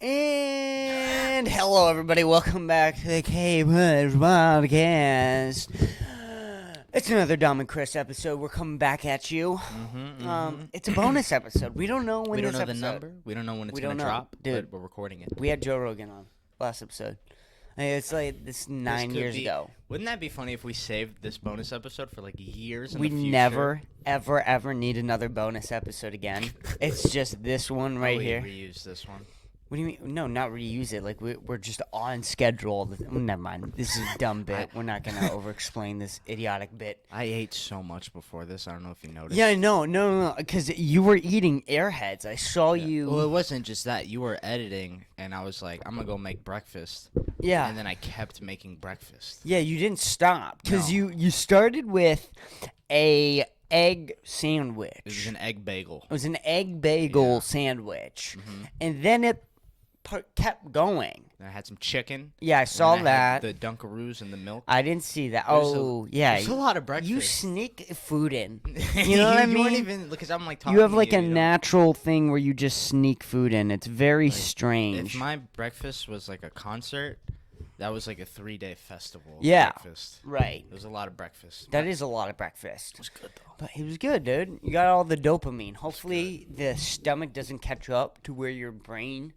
And hello, everybody. Welcome back to the Kpush podcast. It's another Dom and Kris episode. We're coming back at you. It's a bonus episode. We don't know when We don't this know the episode. number. We don't know when it's We going to don't know. drop, Dude. but we're recording it. We had Joe Rogan on last episode. I mean, it's like this 9 years ago. Wouldn't that be funny if we saved this bonus episode for like years in We the future? never, ever need another bonus episode again. It's just this one right here. Reuse this one. What do you mean? No, not reuse it. Like, we're just on schedule. Never mind. This is a dumb bit. We're not going to over-explain this idiotic bit. I ate so much before this. I don't know if you noticed. Yeah, no. Because you were eating Airheads. I saw you. Well, it wasn't just that. You were editing, and I was like, I'm going to go make breakfast. Yeah. And then I kept making breakfast. Yeah, you didn't stop. Because No. you started with a egg sandwich. It was an egg bagel. It was an egg bagel sandwich. And then it kept going. And I had some chicken. Yeah, I saw and I had that. the Dunkaroos and the milk. I didn't see that. Yeah. Yeah. There's a lot of breakfast. You sneak food in. You know what I You weren't mean? even, because I'm like talking You have to like a you know? natural thing where you just sneak food in. It's very strange. If my breakfast was like a concert, that was like a 3-day festival. Of Yeah. breakfast. Right. It was a lot of breakfast. That is a lot of breakfast. It was good though. But it was good, dude. You got all the dopamine. Hopefully the stomach doesn't catch up to where your brain,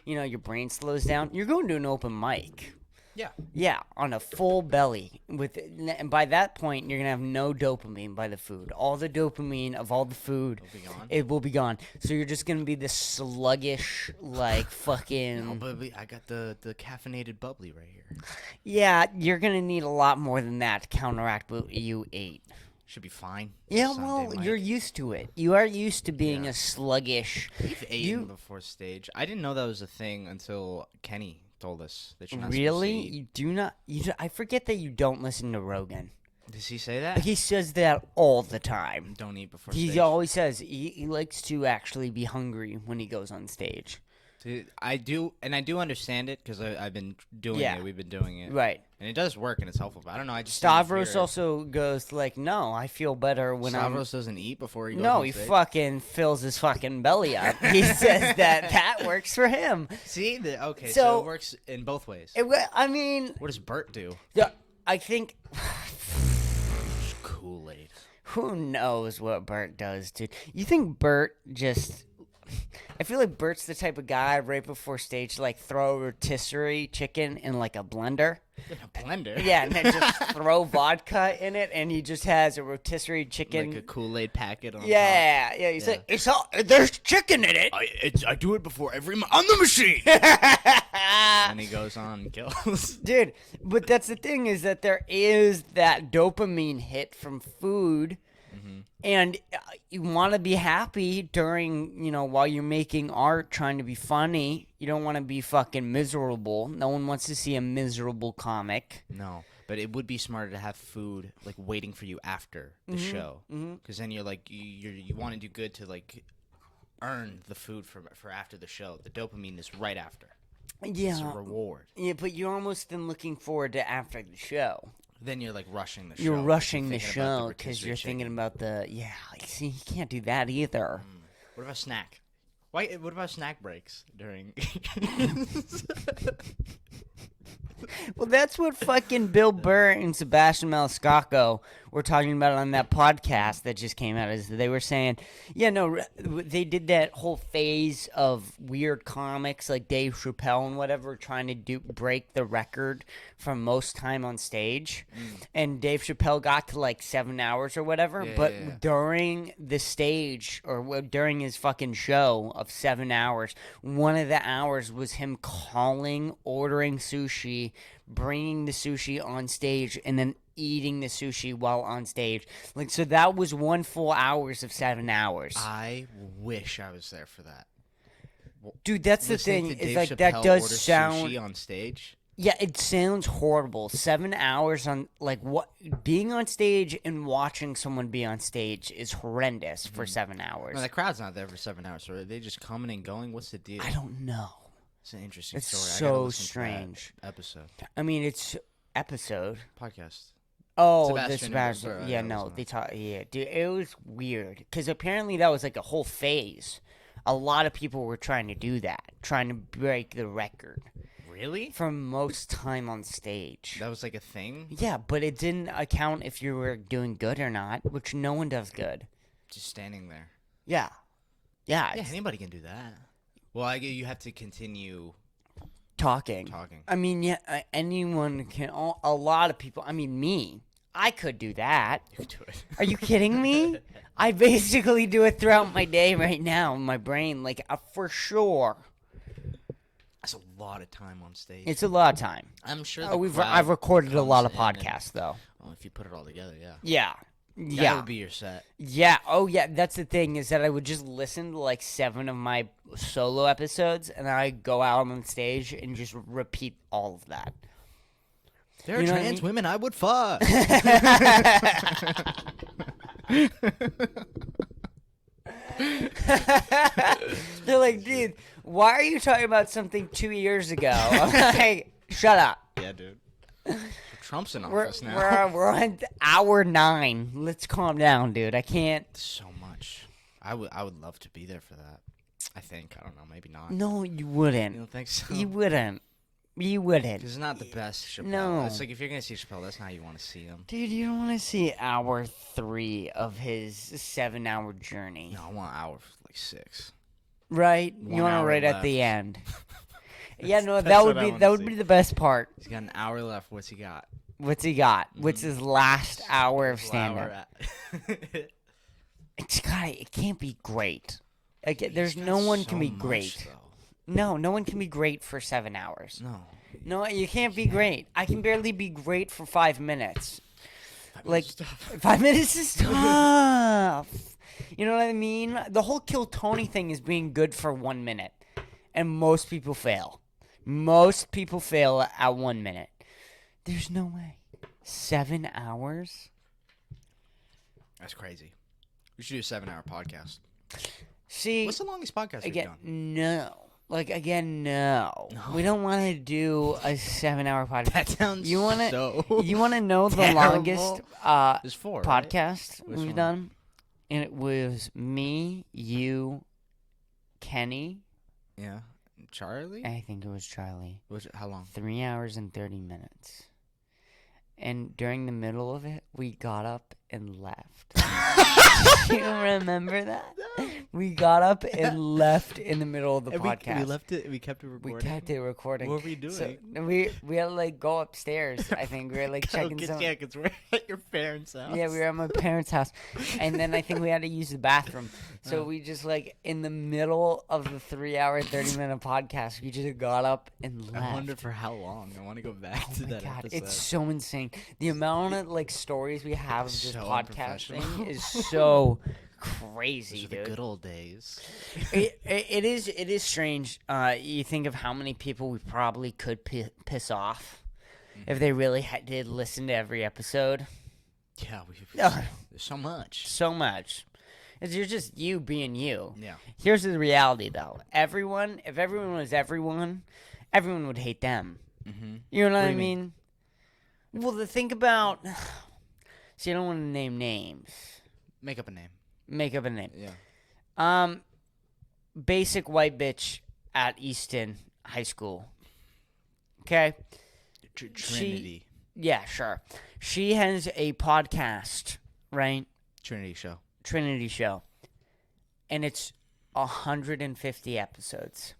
your brain slows down. You're going to an open mic. Yeah. Yeah, on a full belly. And by that point, you're going to have no dopamine by the food. All the dopamine of all the food, It'll be gone. it will be gone. So you're just going to be this sluggish, like, fucking... No, but I got the caffeinated bubbly right here. Yeah, you're going to need a lot more than that to counteract what you ate. Should be fine. Yeah, Sunday well, mic. you're used to it. You are used to being Yeah. a sluggish... We've eaten before stage. I didn't know that was a thing until Kenny told us that you're not Really? supposed to eat. You do not... I forget that you don't listen to Rogan. Does he say that? He says that all the time. Don't eat before He stage. always says he likes to actually be hungry when he goes on stage. Dude, I do understand it because I've been doing Yeah. it. We've been doing it. Right. And it does work and it's helpful. But I don't know. I just Stavros hear- also goes like, no, I feel better when Stavros doesn't eat before he I'm... goes No, on he stage? fucking fills his fucking belly up. He says that works for him. See? Okay, So- so it works in both ways. I mean, What does Bert do? I think... Kool-Aid. Who knows what Bert does, dude? You think Bert just... I feel like Bert's the type of guy right before stage to, like, throw a rotisserie chicken in, like, a blender. In a blender? Yeah, and then just throw vodka in it, and he just has a rotisserie chicken. Like a Kool-Aid packet on top. Yeah. He's like, there's chicken in it. I do it before every on the machine. And he goes on and kills. Dude, but that's the thing is that there is that dopamine hit from food. And you want to be happy during, while you're making art, trying to be funny. You don't want to be fucking miserable. No one wants to see a miserable comic. No, but it would be smarter to have food like waiting for you after the show, because then you're like you want to do good to like earn the food for after the show. The dopamine is right after. Yeah. It's a reward. Yeah, but you're almost then looking forward to after the show. Then you're like rushing the show. You're rushing the thinking about show the because rotisserie you're chicken. thinking about see, you can't do that either. What about snack? What about snack breaks during? Well, that's what fucking Bill Burr and Sebastian Maniscalco were talking about on that podcast that just came out. Is they were saying, they did that whole phase of weird comics like Dave Chappelle and whatever, trying to break the record from most time on stage. And Dave Chappelle got to like 7 hours or whatever, but during the stage or during his fucking show of 7 hours, one of the hours was him ordering sushi, bringing the sushi on stage, and then eating the sushi while on stage. Like, so that was 1 full hours of 7 hours. I wish I was there for that. Dude, that's the Listening thing. to It's Dave like Chappelle that does order sound. sushi on stage. Yeah, it sounds horrible. 7 hours on being on stage and watching someone be on stage is horrendous for 7 hours. No, the crowd's not there for 7 hours. So are they just coming and going? What's the deal? I don't know. It's an interesting It's story. I so gotta listen strange. To that episode I mean, it's episode. podcast. Oh, Sebastian the and Sebastian. Bert, Yeah, that no, was they talk. Yeah, dude, it was weird because apparently that was like a whole phase A lot of people were trying to do that, trying to break the record Really? for most time on stage. That was like a thing? Yeah, but it didn't account if you were doing good or not, which no one does good. Just standing there. Yeah. Yeah. Yeah, It's anybody can do that. Well, you have to continue talking. I mean, yeah, anyone can. A lot of people. I mean, me. I could do that. You can do it. Are you kidding me? I basically do it throughout my day right now in my brain, like for sure. That's a lot of time on stage. It's a lot of time. I'm sure I've recorded a lot of comes in podcasts, though. Well, if you put it all together, yeah. Yeah. That Yeah. would be your set. Yeah. Oh, yeah. That's the thing is that I would just listen to like 7 of my solo episodes, and then I'd go out on stage and just repeat all of that. There are You know what I trans mean? women I would fuck. They're like, dude, why are you talking about something 2 years ago? I'm like, shut up. Yeah, dude. Trump's in We're, office now. we're on hour 9. Let's calm down, dude. I can't. So much. I would love to be there for that. I think. I don't know. Maybe not. No, you You wouldn't. don't think so? You wouldn't. You wouldn't. It's not the best Chappelle. No. It's like if you're going to see Chappelle, that's not how you want to see him. Dude, you don't want to see hour 3 of his 7-hour journey. No, I want an hour for like 6. Right? 1 You want hour it right at left. the end. Yeah, no, That's that would what I be wanna be see. the best part. He's got an hour left. What's he got? What's he got? What's his last hour of His stand hour up? at- It can't be great. There's He's no got one so can be much, great. though. No one can be great for 7 hours. No. No, you can't be great. I can barely be great for 5 minutes. Like, Stuff. 5 minutes is tough. You know what I mean? The whole Kill Tony thing is being good for 1 minute. And most people fail. Most people fail at 1 minute. There's no way. 7 hours? That's crazy. We should do a 7-hour podcast. See, What's the longest podcast we've again, done? no. No. We don't want to do a 7-hour podcast. That sounds You wanna- so You want to know the terrible. longest There's 4, right? podcast Which we've one? done? And it was me, you, Kenny, Yeah. Charlie? I think it was Charlie. How long? 3 hours and 30 minutes. And during the middle of it, we got up and left. You remember that? We got up and left in the middle of the podcast. We left it. We kept it We recording. kept it recording. What were we doing? So we had to like go upstairs. I think we were like checking some. Yeah, because we're at your parents' house. Yeah, we were at my parents' house, and then I think we had to use the bathroom. So Oh. we just like in the middle of the 3-hour, 30-minute podcast, we just got up and left. I wonder for how long. I want to go back to Oh my that God, episode. it's so insane. The amount of like stories we have of just So podcasting unprofessional. is so Those crazy, are the dude. good old days. It is strange. You think of how many people we probably could piss off if they really did listen to every episode. Yeah, Ugh. there's so much. So much. You're just you being you. Yeah. Here's the reality, though. If everyone was everyone would hate them. Mm-hmm. You know what do I you mean? mean? Well, the thing about... See, I don't want to name names. Make up a name. Make up a name. Yeah. Basic white bitch at Easton High School. Okay? Trinity. Yeah, sure. She has a podcast, right? Trinity show. Trinity Show. And it's 150 episodes.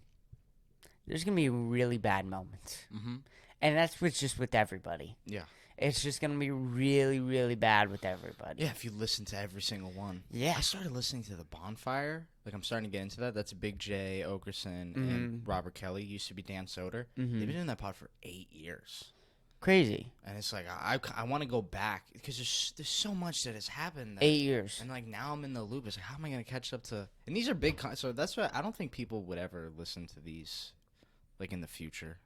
There's going to be really bad moments. Mm-hmm. And that's just with everybody. Yeah. It's just going to be really, really bad with everybody. Yeah, if you listen to every single one. Yeah. I started listening to The Bonfire. Like, I'm starting to get into that. That's Big J, Okerson, and Robert Kelly. Used to be Dan Soder. They've been doing that pod for 8 years. Crazy. And it's like, I want to go back. Because there's so much that has happened. 8 years. And, like, now I'm in the loop. It's like, how am I going to catch up to... And these are big... So that's why I don't think people would ever listen to these, like, in the future.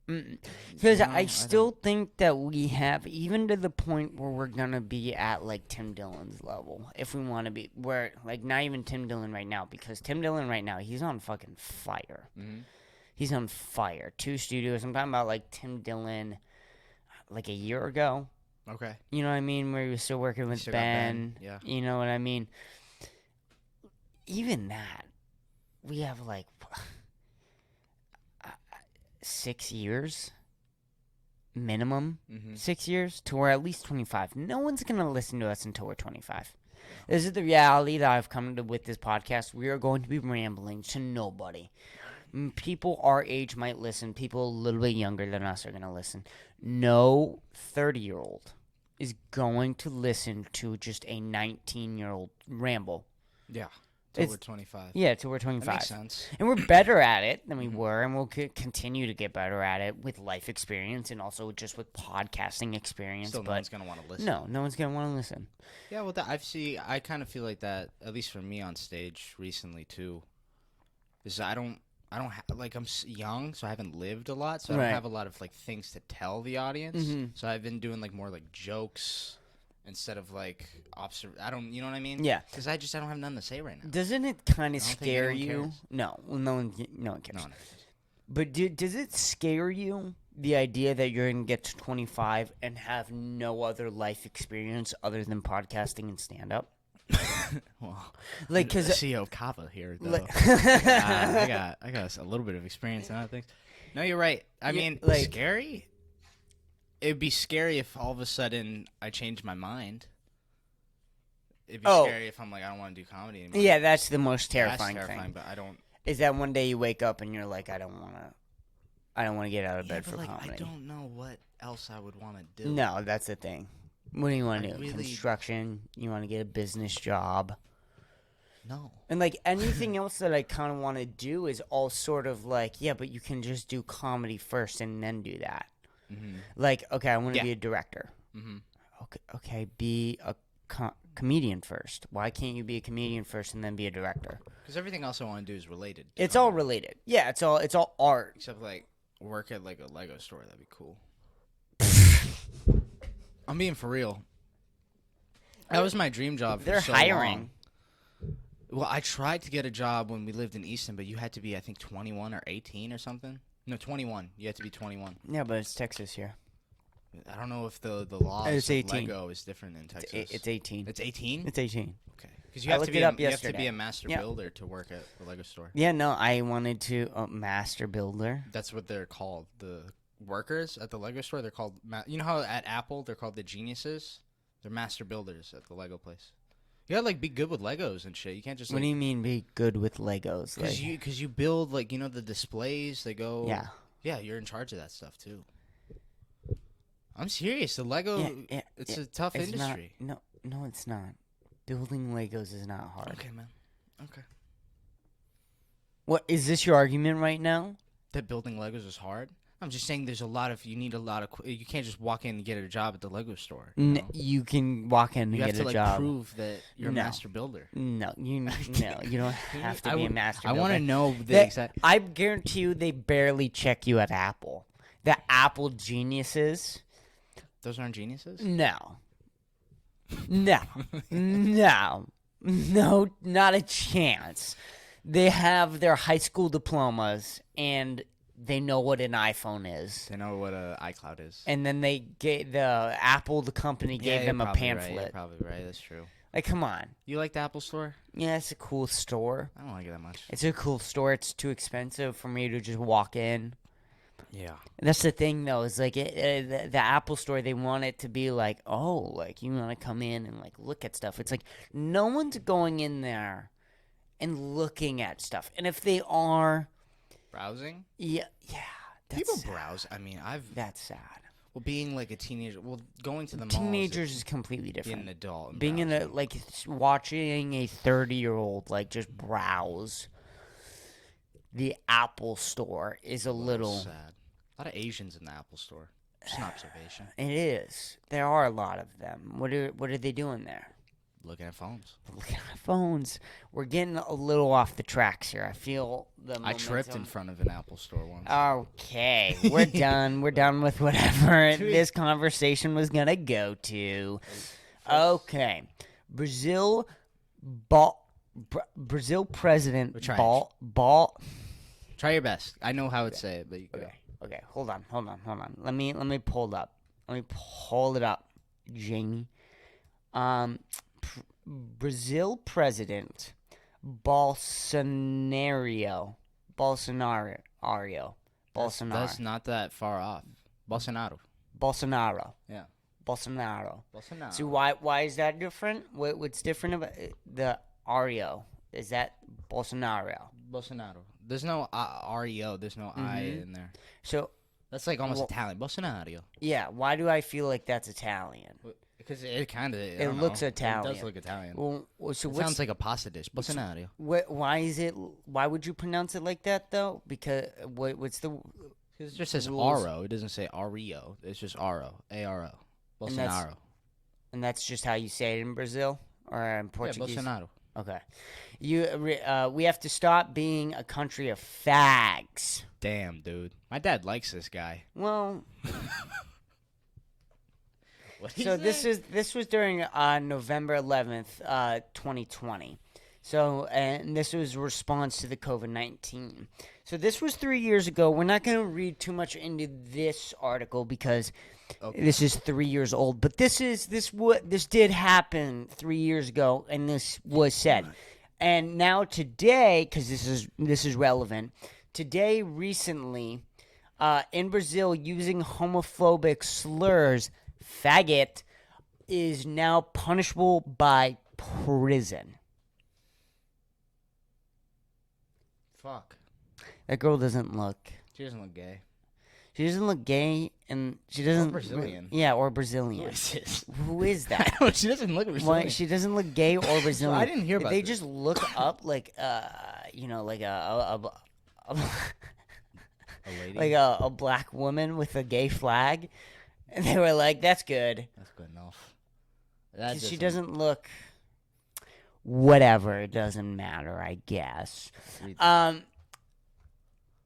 Because No, I still think that we have, even to the point where we're going to be at, like, Tim Dillon's level. If we want to be, where, like, not even Tim Dillon right now. Because Tim Dillon right now, he's on fucking fire. Mm-hmm. He's on fire. 2 studios. I'm talking about, like, Tim Dillon, like, a year ago. Okay. You know what I mean? Where he was still working with still got Ben. Ben, yeah. You know what I mean? Even that, we have like 6 years minimum, 6 years to we're at least 25. No one's gonna listen to us until we're 25. This is the reality that I've come to with this podcast. We are going to be rambling to nobody. People our age might listen. People a little bit younger than us are going to listen. No 30-year-old is going to listen to just a 19-year-old ramble. Yeah. Till we're 25. Yeah, till we're 25. That makes sense. And we're better at it than we were, and we'll continue to get better at it with life experience and also just with podcasting experience. Still, no one's going to want to listen. No one's going to want to listen. Yeah, well, I kind of feel like that, at least for me on stage recently, too, is I'm young, so I haven't lived a lot, so I don't have a lot of, like, things to tell the audience. So I've been doing, like, more, like, jokes instead of, like, you know what I mean? Yeah. Because I don't have nothing to say right now. Doesn't it kind of scare you? Cares. No. Well, no one cares. No one cares. But does it scare you, the idea that you're going to get to 25 and have no other life experience other than podcasting and stand-up? Well, like, cause CEO of Kava here, though. I got a little bit of experience in other things. No, you're right. I mean, like, scary? It'd be scary if all of a sudden I changed my mind. It'd be scary if I'm like, I don't want to do comedy anymore. Yeah, that's the most terrifying thing. But I don't. Is that one day you wake up and you're like, I don't want to get out of bed for comedy. I don't know what else I would want to do. No, that's the thing. What do you want to do? Construction? You want to get a business job? No. And, like, anything else that I kind of want to do is all sort of like, yeah, but you can just do comedy first and then do that. Like, okay, I want to be a director. Okay, be a comedian first. Why can't you be a comedian first and then be a director? Because everything else I want to do is related. It's all related. Yeah, it's all art. Except, like, work at, like, a Lego store. That'd be cool. I'm being for real. That was my dream job for so long. They're hiring. Well, I tried to get a job when we lived in Easton, but you had to be, I think, 21 or 18 or something. No, 21. You had to be 21. Yeah, but it's Texas here. I don't know if the laws of Lego is different in Texas. It's 18. It's 18? It's 18. Okay. Because you have to be a master builder to work at the Lego store. Yeah, no, I wanted to master builder. That's what they're called. The workers at the Lego store, they're called you know how at Apple they're called the geniuses? They're master builders at the Lego place. You gotta, like, be good with Legos and shit. You can't just, like... What do you mean be good with Legos? Because you build, like, you know, the displays, they go... Yeah. Yeah, you're in charge of that stuff, too. I'm serious. The Lego, it's a tough industry. No, it's not. Building Legos is not hard. Okay, man. Okay. What, is this your argument right now? That building Legos is hard? I'm just saying you need a lot of, you can't just walk in and get a job at the Lego store. You can walk in and get a job. You have to, like, prove that you're a master builder. No, you don't have to be a master builder. I want to know the exact. I guarantee you they barely check you at Apple. The Apple geniuses. Those aren't geniuses? No, not a chance. They have their high school diplomas and they know what an iPhone is. They know what an iCloud is. And then they gave the company gave them a pamphlet. Right. You're probably right. That's true. Like, come on. You like the Apple store? Yeah, it's a cool store. I don't like it that much. It's a cool store. It's too expensive for me to just walk in. Yeah. That's the thing, though, is like the Apple store, they want it to be like, oh, like you want to come in and like look at stuff. It's like no one's going in there and looking at stuff. And if they are browsing? Yeah. That's people sad. Browse. I mean, that's sad. Well, being like a teenager, going to the teenagers is completely different. Being an adult, being watching a 30-year-old like just browse the Apple store is a little sad. A lot of Asians in the Apple store. Just an observation. It is. There are a lot of them. What are they doing there? Looking at phones. Looking at phones. We're getting a little off the tracks here. I feel the momentum. I tripped in front of an Apple store once. Okay. We're done. We're done with whatever this conversation was going to go to. Okay. Brazil president ball. Try your best. I know how to say it, but you go. Okay. Hold on. Let me pull it up. Let me pull it up, Jamie. Brazil president Bolsonaro. Bolsonaro. That's not that far off. Bolsonaro. Yeah. Bolsonaro. Bolsonaro. So why is that different? What's different about the Ario? Is that Bolsonaro? Bolsonaro. There's no REO. There's no I in there. So That's like almost Italian. Bolsonaro. yeah, why do I feel like that's Italian? Because it kind of. It looks Italian. It does look Italian. Well, so It what's sounds like a pasta dish. Bolsonaro. why is it? Why would you pronounce it like that though? Because what's the? It just says rules? Aro. It doesn't say REO. It's just Aro. ARO. And Bolsonaro. And that's just how you say it in Brazil or in Portuguese. Yeah, Bolsonaro. Okay. We have to stop being a country of fags. Damn, dude. My dad likes this guy. Well, What so this was during November 11th, 2020. So, and this was a response to the COVID-19. So this was 3 years ago. We're not going to read too much into this article because this is 3 years old. But this did happen 3 years ago, and this was said. And now today, because this is relevant, today recently, in Brazil, using homophobic slurs, faggot, is now punishable by prison. Fuck. That girl doesn't look. She doesn't look gay. She doesn't look gay, and she doesn't. Or Brazilian. Yeah, or Brazilian. Who is this? Who is that? She doesn't look Brazilian. Why, she doesn't look gay or Brazilian. I didn't hear about They this. just look up like like A lady. like a black woman with a gay flag, and they were like, "That's good." That's good enough. 'Cause she doesn't look. Whatever, it doesn't matter, I guess.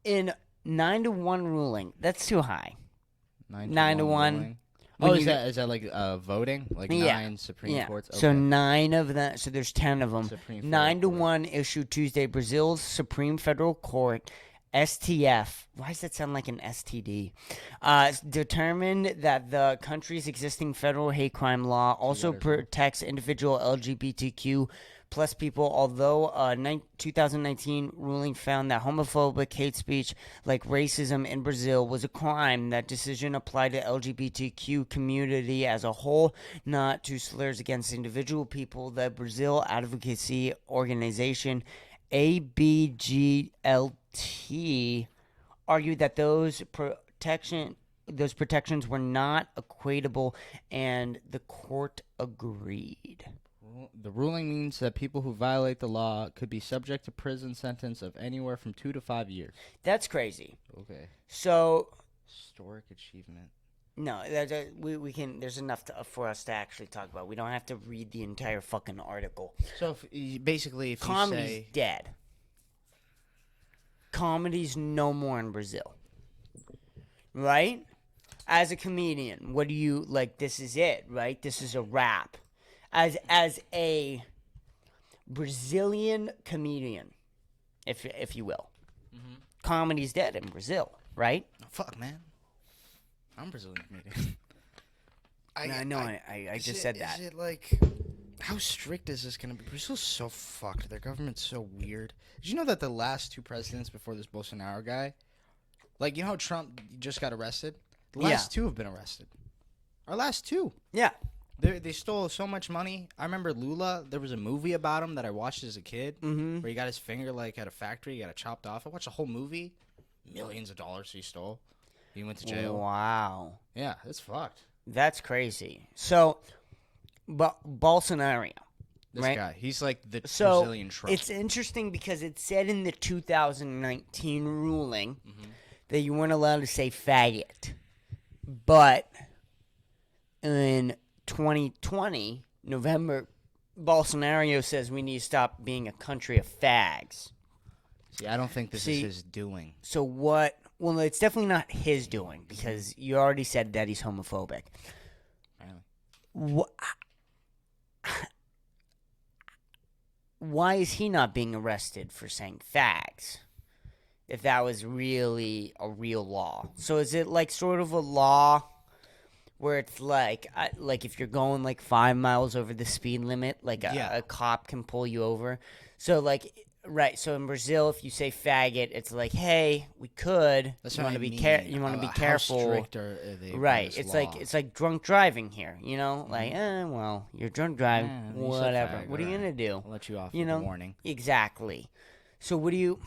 In 9-1 ruling, that's too high. 9-1. ruling. When Oh, you- is that like voting? Like Yeah. 9 Supreme Yeah. Courts? Okay. So 9 of them. So there's 10 of them. Supreme Federal 9-1 issued Tuesday. Brazil's Supreme Federal Court, STF. Why does that sound like an STD? Determined that the country's existing federal hate crime law also protects individual LGBTQ plus people, although 2019 ruling found that homophobic hate speech like racism in Brazil was a crime. That decision applied to LGBTQ community as a whole, not to slurs against individual people. The Brazil advocacy organization ABGLT argued that those protections were not equatable, and the court agreed. The ruling means that people who violate the law could be subject to prison sentence of anywhere from 2 to 5 years. That's crazy. Okay. So Historic achievement. no, we can. There's enough for us to actually talk about. We don't have to read the entire fucking article. So basically, if Comedy's you say dead. Comedy's no more in Brazil. Right? As a comedian, what do you like? This is it, right? This is a wrap. As a Brazilian comedian, if you will, comedy's dead in Brazil, right? oh, fuck, man, I'm Brazilian comedian. I know. I just said that. Is it like, how strict is this gonna be? Brazil's so fucked. Their government's so weird. Did you know that the last 2 presidents before this Bolsonaro guy, like, you know how Trump just got arrested? The last 2 have been arrested. Our last 2. Yeah. They stole so much money. I remember Lula. There was a movie about him that I watched as a kid, where he got his finger like at a factory, he got it chopped off. I watched the whole movie. Millions of dollars he stole. He went to jail. Wow. Yeah, it's fucked. That's crazy. So, but Bolsonaro, This right? guy, he's like the So Brazilian Trump. it's interesting because it said in the 2019 ruling that you weren't allowed to say faggot, but in 2020 November, Bolsonaro says we need to stop being a country of fags. See, I don't think this is his doing. So what? Well, it's definitely not his doing because you already said that he's homophobic. Really? Why is he not being arrested for saying fags? If that was really a real law. So is it like sort of a law where it's like if you're going like 5 miles over the speed limit, like a cop can pull you over. So like, right. So in Brazil, if you say faggot, it's like, hey, we could. That's You what want I to be mean. you want to be How careful. strict are they? by Right. this It's law? like drunk driving here. You know, like, well, you're drunk driving. You said Whatever. fag, What are you alright. gonna do? I'll let you off You with a know, warning. exactly. So what do you?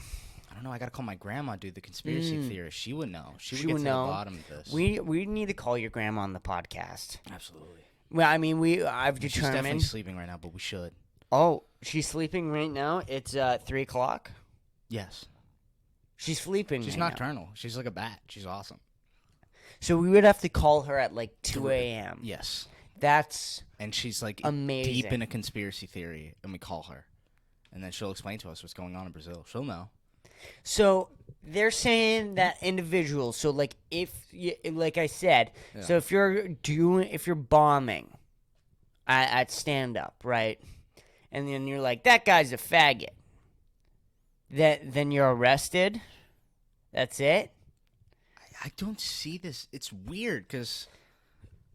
I don't know. I gotta call my grandma, dude. The conspiracy theorist. She would know. She would She get would to know. the bottom of this. We need to call your grandma on the podcast. Absolutely. Well, I mean, I've She's definitely determined. sleeping right now, but we should. Oh, she's sleeping right now. It's 3:00. Yes. She's sleeping. She's right now. nocturnal. She's like a bat. She's awesome. So we would have to call her at like 2 a.m. Yes. That's And she's like amazing. deep in a conspiracy theory, and we call her, and then she'll explain to us what's going on in Brazil. She'll know. So they're saying that individuals. So like like I said, Yeah. so if you're bombing at stand up, right, and then you're like, that guy's a faggot. Then you're arrested. That's it. I don't see this. It's weird because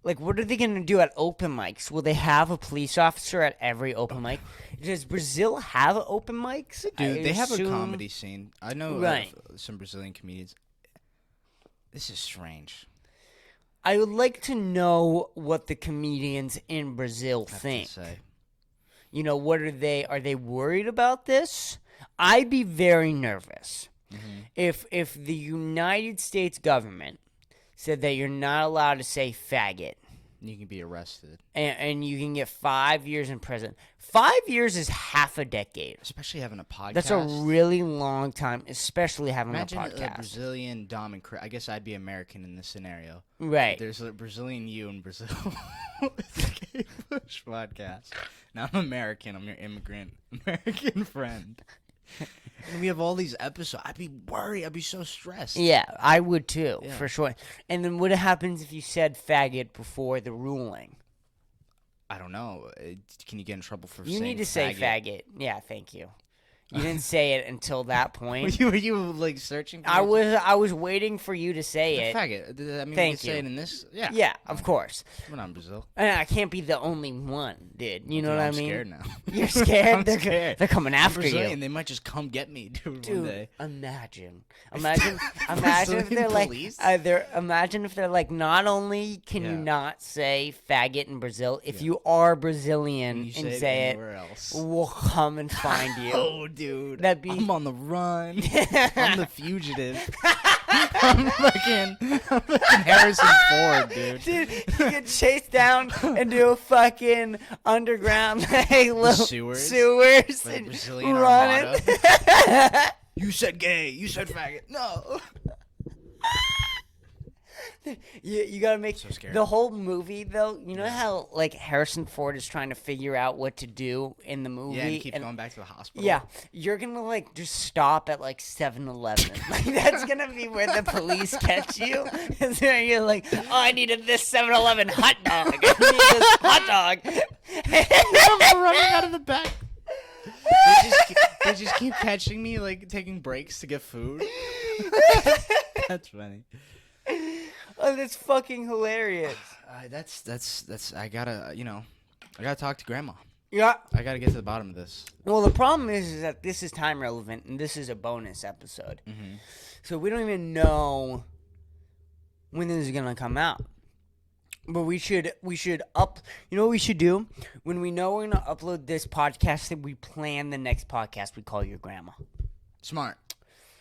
Like, what are they going to do at open mics? Will they have a police officer at every open mic? Does Brazil have open mics? dude, they have a assume- comedy scene. I know Right. some Brazilian comedians. This is strange. I would like to know what the comedians in Brazil I have think. to say. You know, what are they? Are they worried about this? I'd be very nervous if the United States government said that you're not allowed to say faggot, You can be arrested, and you can get 5 years in prison. 5 years is half a decade. especially having a podcast. That's a really long time, especially having Imagine a a podcast. Brazilian Dom and Kris. I guess I'd be American in this scenario. Right. There's a Brazilian you in Brazil. It's a Kpush podcast. Now I'm American. I'm your immigrant American friend. And we have all these episodes. I'd be worried. I'd be so stressed. Yeah, I would too, Yeah. for sure. And then what happens if you said faggot before the ruling? I don't know. Can you get in trouble for You saying need to say faggot. Yeah, thank you. You didn't say it until that point. Were you like searching for I it? was waiting for you to say it. Faggot. I mean, Thank we can say you. it in this. Yeah. Yeah, of course. We're not in Brazil. And I can't be the only one, dude. You know Dude, what I I'm mean? scared now. You're scared? I'm scared. They're coming I'm after Brazilian. you. They might just come get me, dude, one Dude, day. imagine if Brazilian they're like, police? imagine if they're like, not only can you Yeah. not say faggot in Brazil, if you are Brazilian You and say say it it, anywhere else. we'll come and find you. Oh, dude. That'd be- I'm on the run. I'm the fugitive. I'm fucking Harrison Ford, dude. Dude, you get chased down into a fucking underground like, little sewers? sewers Like a and Brazilian running. You said gay. You said faggot. No. You gotta make So scary. the whole movie though. You know how like Harrison Ford is trying to figure out what to do in the movie, Yeah, and keep and going back to the hospital. yeah, you're gonna like just stop at like 7-Eleven. Like that's gonna be where the police catch you. Is where you're like, oh, I needed this 7-Eleven hot dog. I need this hot dog. I'm running out of the back. They just keep catching me, like taking breaks to get food. That's funny. Oh, that's fucking hilarious. That's. I gotta talk to Grandma. Yeah. I gotta get to the bottom of this. Well, the problem is that this is time relevant, and this is a bonus episode. Mm-hmm. So we don't even know when this is gonna come out. But we should up. You know what we should do when we know we're gonna upload this podcast? That we plan the next podcast. We call your grandma. Smart.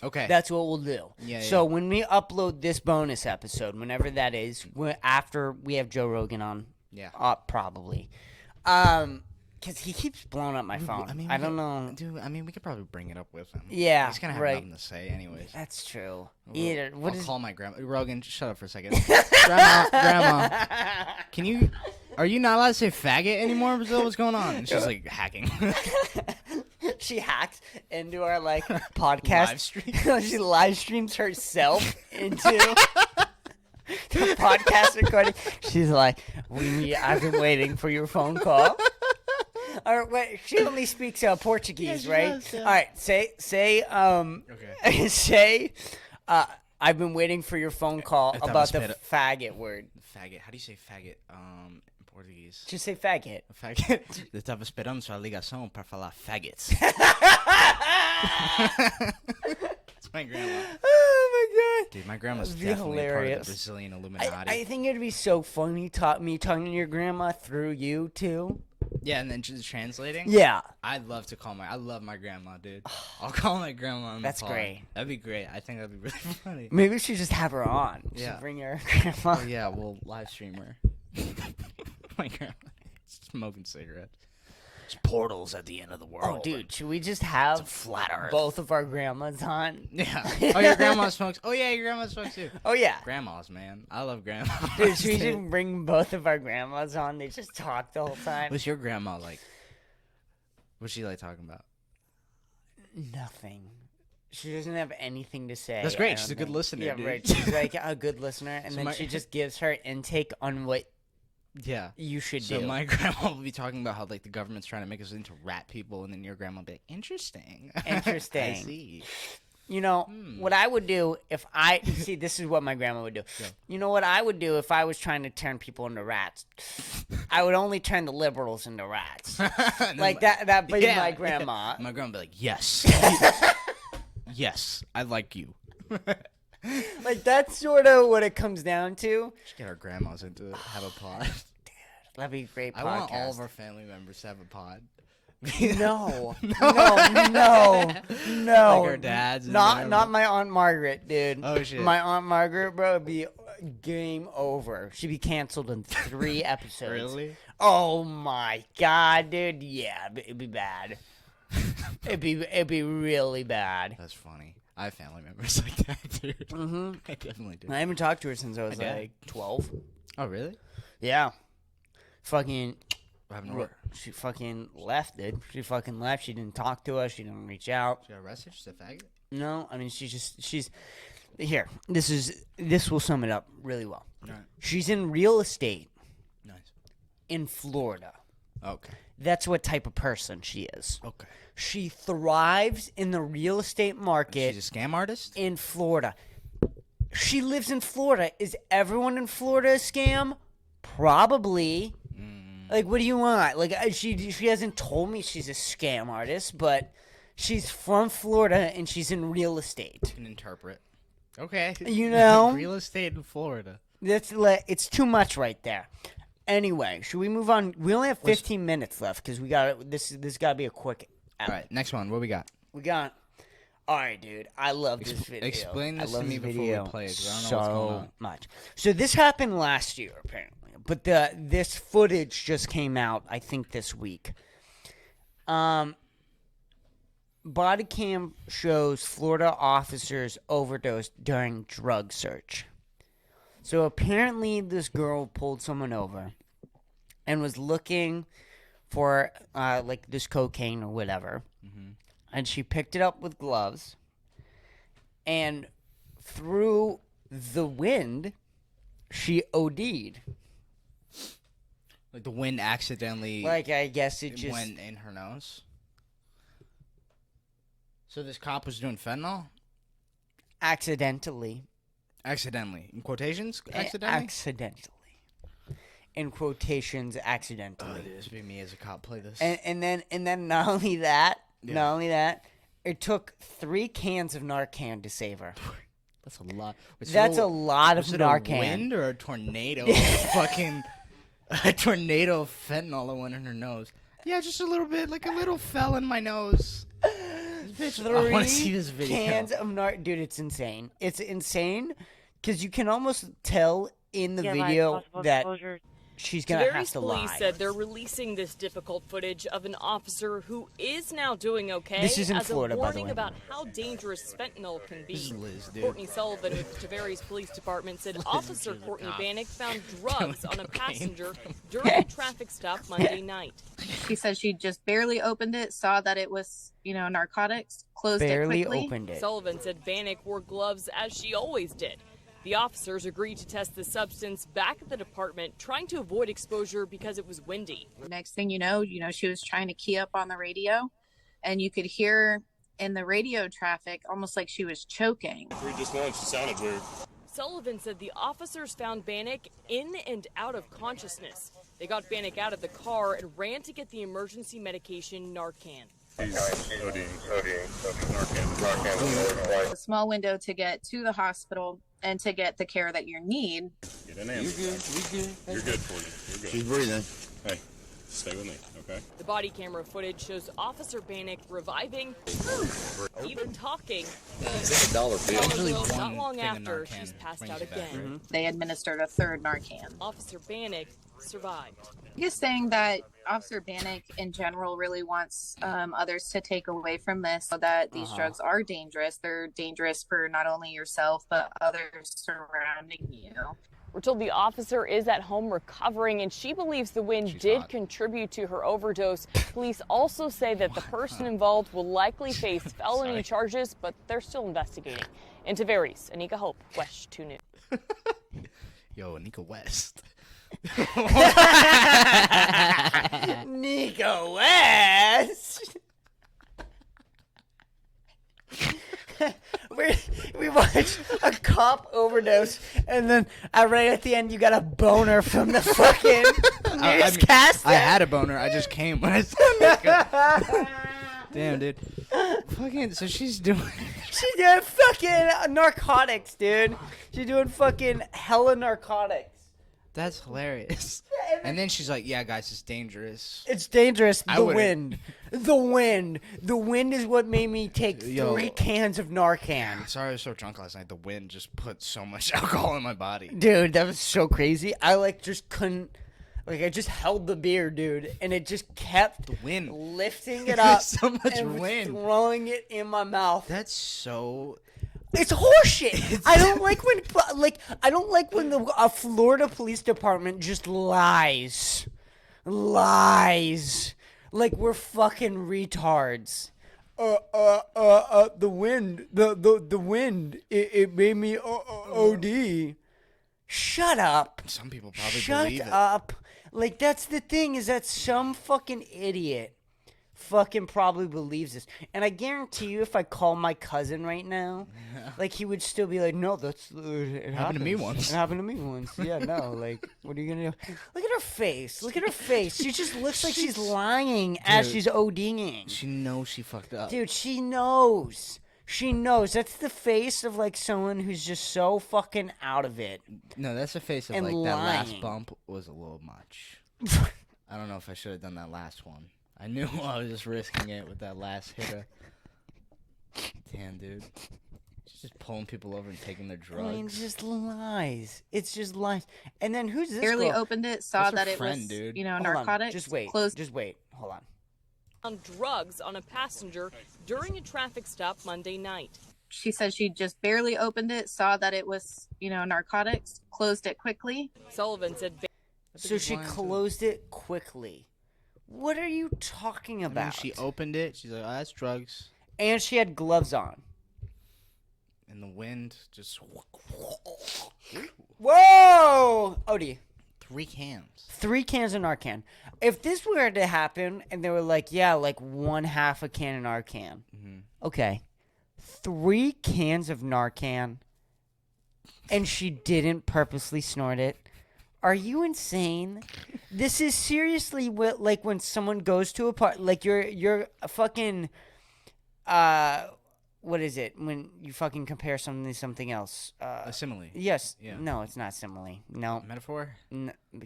Okay. That's what we'll do. Yeah, So yeah. when we upload this bonus episode, whenever that is, after we have Joe Rogan on, Yeah. probably, because he keeps blowing up my phone. I don't know. Dude, I mean, we could probably bring it up with him. Yeah, He's gonna have right. nothing to say, anyways. That's true. I'll call my grandma. Rogan, shut up for a second. Grandma, are you not allowed to say faggot anymore in Brazil? What's going on? And she's like hacking. She hacks into our like podcast. Live stream. She live streams herself into the podcast recording. She's like, I've been waiting for your phone call. Or wait, she only speaks Portuguese, she right? does, yeah. All right, say Okay. say I've been waiting for your phone call that about was the better. faggot word. Faggot. How do you say faggot? In Portuguese. Just say faggot. Faggot. Eu tava esperando sua ligação para falar faggots. That's my grandma. Oh my god. Dude, my grandma's That'd be definitely part of hilarious. the Brazilian Illuminati. I think it'd be so funny me talking to your grandma through you too. Yeah, and then just translating. Yeah. I love my grandma, dude. I'll call my grandma on the That's pod. great. That'd be great. I think that'd be really funny. Maybe we should just have her on. Yeah. Just bring your grandma. Oh, yeah, we'll live stream her. My grandma smoking cigarettes. There's portals at the end of the world. Oh, dude, should we just have flat Earth. both of our grandmas on? Yeah. Oh, your grandma smokes. Oh, yeah, your grandma smokes too. Oh, yeah. Grandmas, man. I love grandmas. Dude, should we just bring both of our grandmas on? They just talk the whole time. What's your grandma like? What's she like talking about? Nothing. She doesn't have anything to say. That's great. I She's don't a good think. listener, Yeah, dude. right. She's like a good listener, and So then my- she just gives her intake on what Yeah. you should So do. my grandma will be talking about how like the government's trying to make us into rat people, and then your grandma will be like, interesting. Interesting. I see. You know, what I would do if I... See, this is what my grandma would do. Yeah. You know what I would do if I was trying to turn people into rats? I would only turn the liberals into rats. Like that be my grandma. My grandma would be like, yes. Yes, I like you. Like, that's sort of what it comes down to. Should get our grandmas into have a pod. That'd be a great podcast. I want all of our family members to have a pod. No. No. Like our dads and Not whatever. my Aunt Margaret, dude. Oh, shit. My Aunt Margaret, bro, would be game over. She'd be canceled in 3 episodes. Really? Oh my god, dude. Yeah, it'd be bad. It'd be really bad. That's funny. I have family members like that, dude. Mm-hmm. I definitely do. I haven't talked to her since I was dad. like 12. Oh, really? Yeah. Fucking... What happened to her? She fucking left, dude. She fucking left. She didn't talk to us. She didn't reach out. She got arrested? She's a faggot? No, I mean she's here. This will sum it up really well. All right. She's in real estate Nice. in Florida. Okay. That's what type of person she is. Okay. She thrives in the real estate market She's a scam artist? in Florida. She lives in Florida. Is everyone in Florida a scam? Probably. Like, what do you want? Like, she hasn't told me she's a scam artist, but she's from Florida and she's in real estate. Can interpret. Okay. You know? Real estate in Florida. It's too much right there. Anyway, should we move on? We only have 15 minutes left because we got this got to be a quick. All right, next one. What we got? We got. All right, dude. I love this video. Explain this I love to me this before we video play it, 'cause I don't know so what's going on. much. So this happened last year, apparently, but this footage just came out, I think, this week. Body cam shows Florida officers overdosed during drug search. So apparently, this girl pulled someone over and was looking for like this cocaine or whatever. And she picked it up with gloves, and through the wind, she OD'd. Like the wind accidentally Like, I guess it just... went in her nose. So this cop was doing fentanyl? Accidentally. Accidentally. In quotations? Accidentally? Accidentally. In quotations, accidentally. Oh, dude, this would be me as a cop play this. And then not only that, it took 3 cans of Narcan to save her. That's a lot. Wait, so That's a lot of was it Narcan. a wind or a tornado? Fucking a tornado of fentanyl that went in her nose. Yeah, just a little bit, like a little fell in my nose. Bitch, I want to see this video. Cans of Dude, it's insane. It's insane because you can almost tell in the video that she's going to have to lie. Police said they're releasing this difficult footage of an officer who is now doing okay. This is in as Florida, a by the warning way. about how dangerous fentanyl can be. This is Liz, dude. Courtney Sullivan with Tavares Police Department said Officer Courtney Bannock found drugs on a passenger during a traffic stop Monday night. She said she just barely opened it, saw that it was, narcotics, closed Barely it quickly. opened it. Sullivan said Bannock wore gloves as she always did. The officers agreed to test the substance back at the department, trying to avoid exposure because it was windy. Next thing you know, she was trying to key up on the radio, and you could hear in the radio traffic almost like she was choking. We just launched. It sounded weird. Sullivan said the officers found Bannock in and out of consciousness. They got Bannock out of the car and ran to get the emergency medication Narcan. He's ODing Narcan. A small window to get to the hospital and to get the care that you need. Get an ambulance. You're good for you. You're good. She's breathing. Hey, stay with me, okay? The body camera footage shows Officer Bannock reviving, even talking. It's like $1 bill. Usually Not one long thing of after, Narcan she's passed brings out you back, again. right? They administered a third Narcan. Officer Bannock survived. He's saying that Officer Bannock in general really wants others to take away from this, so that these drugs are dangerous. They're dangerous for not only yourself, but others surrounding you. We're told the officer is at home recovering, and she believes the wind She's did hot. contribute to her overdose. Police also say that the person involved will likely face felony Sorry. charges, but they're still investigating. In Tavares, Anika Hope, West 2 News. Yo, Anika West. Nico West. we watched a cop overdose, and then right at the end, you got a boner from the fucking newscaster. I had a boner. I just came when I said Anika. Damn, dude. Fucking. So she's doing. She's doing fucking narcotics, dude. She's doing fucking hella narcotics. That's hilarious. And then she's like, "Yeah, guys, it's dangerous." It's dangerous. I The wouldn't- wind. The wind. The wind is what made me take Yo. 3 cans of Narcan. Sorry, I was so drunk last night. The wind just put so much alcohol in my body. Dude, that was so crazy. I just couldn't. I just held the beer, dude, and it just kept The wind. lifting it up. So much and wind. throwing it in my mouth. That's so. It's horseshit. I don't like when a Florida police department just lies. Like we're fucking retards. The wind, the wind, it made me OD. Shut up. Some people probably Shut believe it. up. Like, that's the thing, is that some fucking idiot fucking probably believes this. And I guarantee you, if I call my cousin right now, like, he would still be like, no, that's, it Happened to me happens. once. It happened to me once. Yeah, no, like, what are you gonna do? Look at her face. Look at her face. She just looks like she's lying as she's ODing. She knows she fucked up. Dude, she knows. She knows. That's the face of, like, someone who's just so fucking out of it. No, that's the face of And like that last lying. bump was a little much. I don't know if I should have done that last one. I knew I was just risking it with that last hitter. Damn, dude. She's just pulling people over and taking their drugs. I mean, it's just lies. It's just lies. And then who's this Barely girl? opened it, saw That's her that it friend, was, dude. you know, Hold on. narcotics. Just wait. Closed. Just wait. Hold on. On drugs on a passenger during a traffic stop Monday night. She said she just barely opened it, saw that it was, you know, narcotics, closed it quickly. Sullivan said So she closed it quickly. What are you talking And then about? she opened it. She's like, "Oh, that's drugs." And she had gloves on. And the wind just. Whoa! Odie. 3 cans. 3 cans of Narcan. If this were to happen and they were like, yeah, like 1/2 a can of Narcan. Okay. 3 cans of Narcan and she didn't purposely snort it. Are you insane? This is seriously what, like, when someone goes to a party, like you're a fucking what is it when you fucking compare something to something else? A simile. Yes. Yeah. No, it's not simile. No. Metaphor?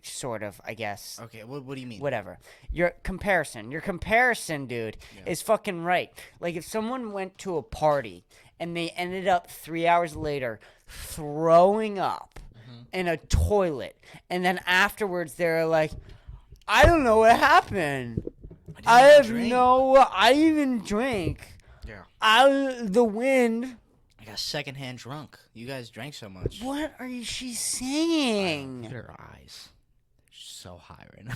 Sort of, I guess. Okay, what do you mean? Whatever. Your comparison, dude, is fucking right. Like, if someone went to a party and they ended up 3 hours later throwing up in a toilet, and then afterwards they're like, I don't know what happened. I even drank. Yeah. The wind. I got secondhand drunk. You guys drank so much. What are she saying? Look at her eyes. She's so high right now.